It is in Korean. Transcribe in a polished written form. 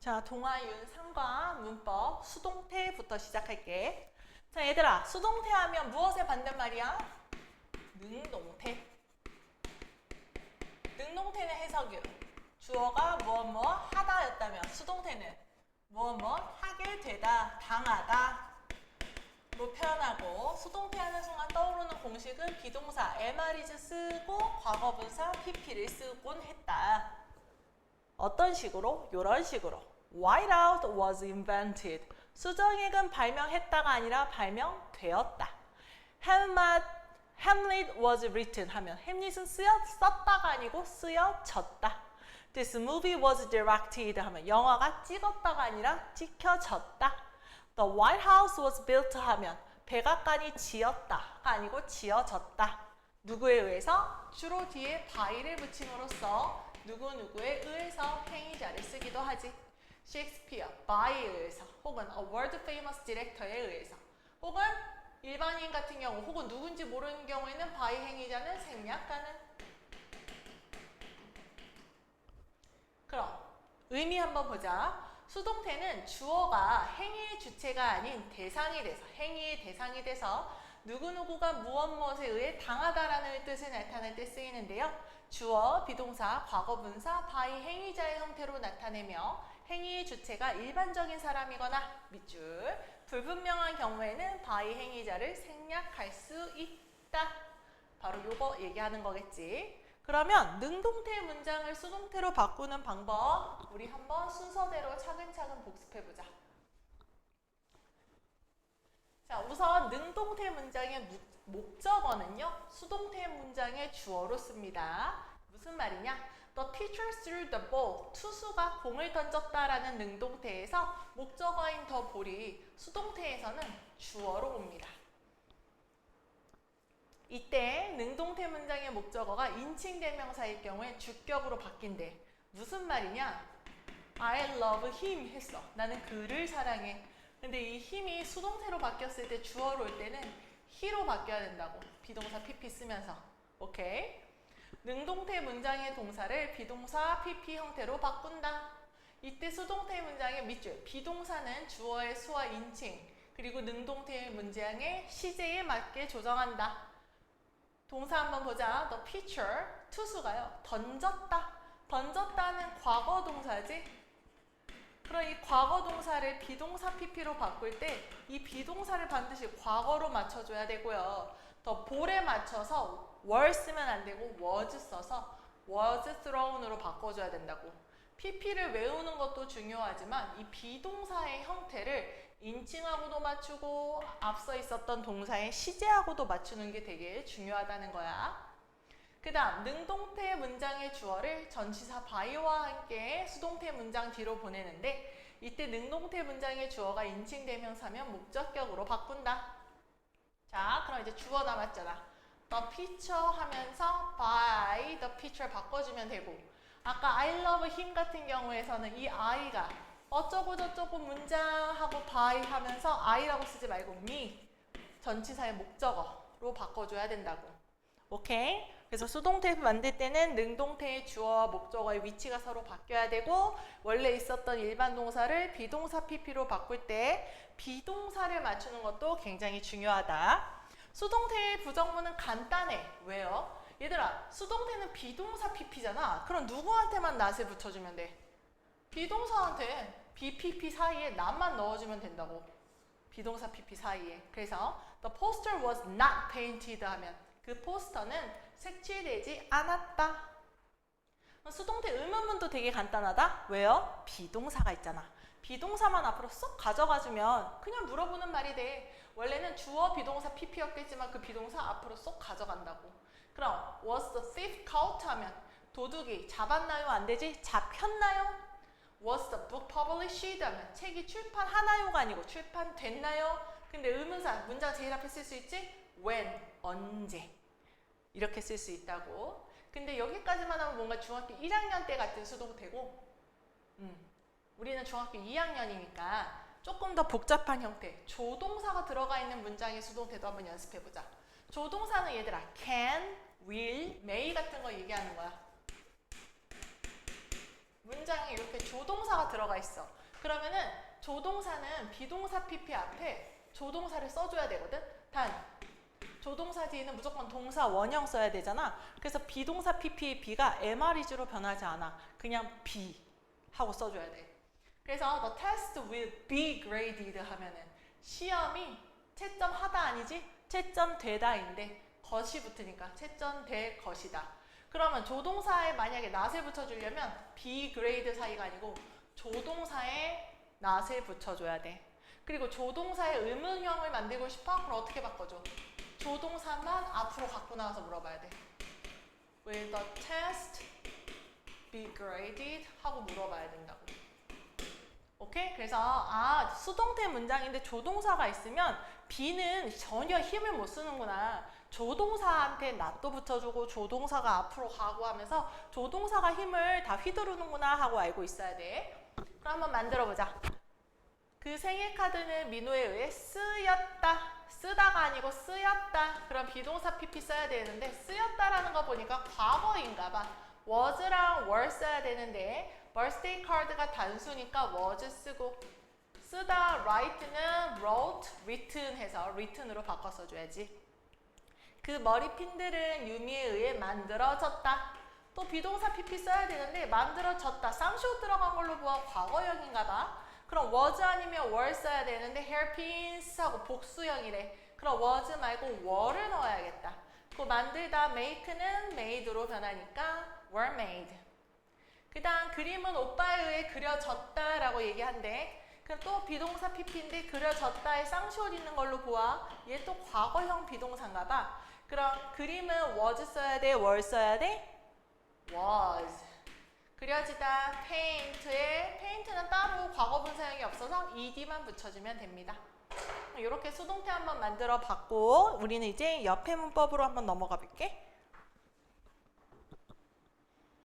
자, 동화윤상과 문법 수동태부터 시작할게. 자, 얘들아, 수동태 하면 무엇의 반대말이야? 능동태. 능동태는 해석유. 주어가 무엇 하다였다면 수동태는 무엇 하게 되다, 당하다 로 표현하고, 수동태 하는 순간 떠오르는 공식은 비동사 MR이즈 쓰고 과거분사 PP를 쓰곤 했다. 어떤 식으로? 이런 식으로. Whiteout was invented. 수정액은 발명했다가 아니라 발명되었다. Hamlet was written 하면 햄릿은 썼다가 아니고 쓰여졌다. This movie was directed 하면 영화가 찍었다가 아니라 찍혀졌다. The White House was built 하면 백악관이 지었다가 아니고 지어졌다. 누구에 의해서? 주로 뒤에 by를 붙임으로써 누구누구에 의해서 행위자를 쓰기도 하지. 셰익스피어, by에 의해서, 혹은 a world famous director에 의해서, 혹은 일반인 같은 경우, 혹은 누군지 모르는 경우에는 by 행위자는 생략하는. 그럼 의미 한번 보자. 수동태는 주어가 행위의 주체가 아닌 대상이 돼서, 행위의 대상이 돼서 누구누구가 무엇에 의해 당하다라는 뜻을 나타낼 때 쓰이는데요. 주어, 비동사, 과거분사, by 행위자의 형태로 나타내며 행위의 주체가 일반적인 사람이거나 밑줄, 불분명한 경우에는 by 행위자를 생략할 수 있다. 바로 요거 얘기하는 거겠지. 그러면 능동태 문장을 수동태로 바꾸는 방법, 우리 한번 순서대로 차근차근 복습해보자. 자, 우선 능동태 문장의 목적어는요, 수동태 문장의 주어로 씁니다. 무슨 말이냐? The teacher threw the ball. 투수가 공을 던졌다라는 능동태에서 목적어인 the ball이 수동태에서는 주어로 옵니다. 이때 능동태 문장의 목적어가 인칭 대명사일 경우에 주격으로 바뀐대. 무슨 말이냐? I love him 했어. 나는 그를 사랑해. 근데 이 힘이 수동태로 바뀌었을 때 주어로 올 때는 he로 바뀌어야 된다고. 비동사 PP 쓰면서. 오케이? 능동태 문장의 동사를 비동사 PP 형태로 바꾼다. 이때 수동태 문장의 밑줄. 비동사는 주어의 수와 인칭, 그리고 능동태 문장의 시제에 맞게 조정한다. 동사 한번 보자. The pitcher, 투수가요. 던졌다. 던졌다는 과거 동사지. 그럼 이 과거 동사를 비동사 PP로 바꿀 때 이 비동사를 반드시 과거로 맞춰줘야 되고요. 더 볼에 맞춰서 were 쓰면 안 되고 was 써서 was thrown으로 바꿔줘야 된다고. PP를 외우는 것도 중요하지만 이 비동사의 형태를 인칭하고도 맞추고 앞서 있었던 동사의 시제하고도 맞추는 게 되게 중요하다는 거야. 그 다음 능동태 문장의 주어를 전치사 by와 함께 수동태 문장 뒤로 보내는데, 이때 능동태 문장의 주어가 인칭 대명사면 목적격으로 바꾼다. 자, 그럼 이제 주어 남았잖아. The pitcher 하면서 by the pitcher 바꿔주면 되고, 아까 I love him 같은 경우에서는 이 I가 어쩌고 저쩌고 문장하고 by 하면서 I라고 쓰지 말고 me, 전치사의 목적어로 바꿔줘야 된다고. 오케이? 그래서 수동태 만들 때는 능동태의 주어와 목적어의 위치가 서로 바뀌어야 되고, 원래 있었던 일반 동사를 비동사 PP로 바꿀 때 비동사를 맞추는 것도 굉장히 중요하다. 수동태의 부정문은 간단해. 왜요? 얘들아, 수동태는 비동사 PP잖아. 그럼 누구한테만 not을 붙여주면 돼? 비동사한테 BPP 사이에 not만 넣어주면 된다고. 비동사 PP 사이에. 그래서 the poster was not painted 하면 그 포스터는 색칠되지 않았다. 수동태 의문문도 되게 간단하다. 왜요? 비동사가 있잖아. 비동사만 앞으로 쏙 가져가주면 그냥 물어보는 말이 돼. 원래는 주어 비동사 PP였겠지만 그 비동사 앞으로 쏙 가져간다고. 그럼 was the thief caught 하면 도둑이 잡았나요? 안 되지? 잡혔나요? Was the book published 하면 책이 출판하나요가 아니고 출판됐나요? 근데 의문사 문장 제일 앞에 쓸 수 있지? when, 언제 이렇게 쓸 수 있다고. 근데 여기까지만 하면 뭔가 중학교 1학년 때 같은 수동태고, 우리는 중학교 2학년이니까 조금 더 복잡한 형태, 조동사가 들어가 있는 문장의 수동태도 한번 연습해보자. 조동사는 얘들아 can, will, may 같은 거 얘기하는 거야. 문장에 이렇게 조동사가 들어가 있어. 그러면은 조동사는 비동사 PP 앞에 조동사를 써줘야 되거든. 단 조동사 뒤에는 무조건 동사 원형 써야 되잖아. 그래서 비동사 PP의 B가 MR이즈로 변하지 않아. 그냥 B 하고 써줘야 돼. 그래서 the test will be graded 하면은 시험이 채점하다 아니지? 채점되다인데 것이 붙으니까 채점될 것이다. 그러면 조동사에 만약에 not을 붙여주려면 be grade 사이가 아니고 조동사에 not을 붙여줘야 돼. 그리고 조동사의 의문형을 만들고 싶어? 그럼 어떻게 바꿔줘? 조동사만 앞으로 갖고 나와서 물어봐야 돼. Will the test be graded? 하고 물어봐야 된다고. 오케이? 그래서 수동태 문장인데 조동사가 있으면 be는 전혀 힘을 못 쓰는구나. 조동사한테 not도 붙여주고 조동사가 앞으로 가고 하면서 조동사가 힘을 다 휘두르는구나 하고 알고 있어야 돼. 그럼 한번 만들어보자. 그 생일 카드는 민호에 의해 쓰였다. 쓰다가 아니고 쓰였다. 그럼 비동사 PP 써야 되는데 쓰였다라는 거 보니까 과거인가 봐. was랑 were 써야 되는데 birthday card가 단수니까 was 쓰고 쓰다 write는 wrote, written 해서 written으로 바꿔 써줘야지. 그 머리핀들은 유미에 의해 만들어졌다. 또 비동사 PP 써야 되는데 만들어졌다. 쌍시옷 들어간 걸로 보아 과거형인가 봐. 그럼 was 아니면 were 써야 되는데 hairpins 하고 복수형이래. 그럼 was 말고 were를 넣어야겠다. 그 만들다 make는 made로 변하니까 were made. 그 다음 그림은 오빠에 의해 그려졌다라고 얘기한대. 그럼 또 비동사 PP인데 그려졌다에 쌍시옷 있는 걸로 보아. 얘 또 과거형 비동사인가 봐. 그럼 그림은 was 써야 돼? were 써야 돼? was. 그려지다 paint에 paint는 따로 과거 분사형이 없어서 ed만 붙여주면 됩니다. 이렇게 수동태 한번 만들어 봤고 우리는 이제 옆에 문법으로 한번 넘어가 볼게.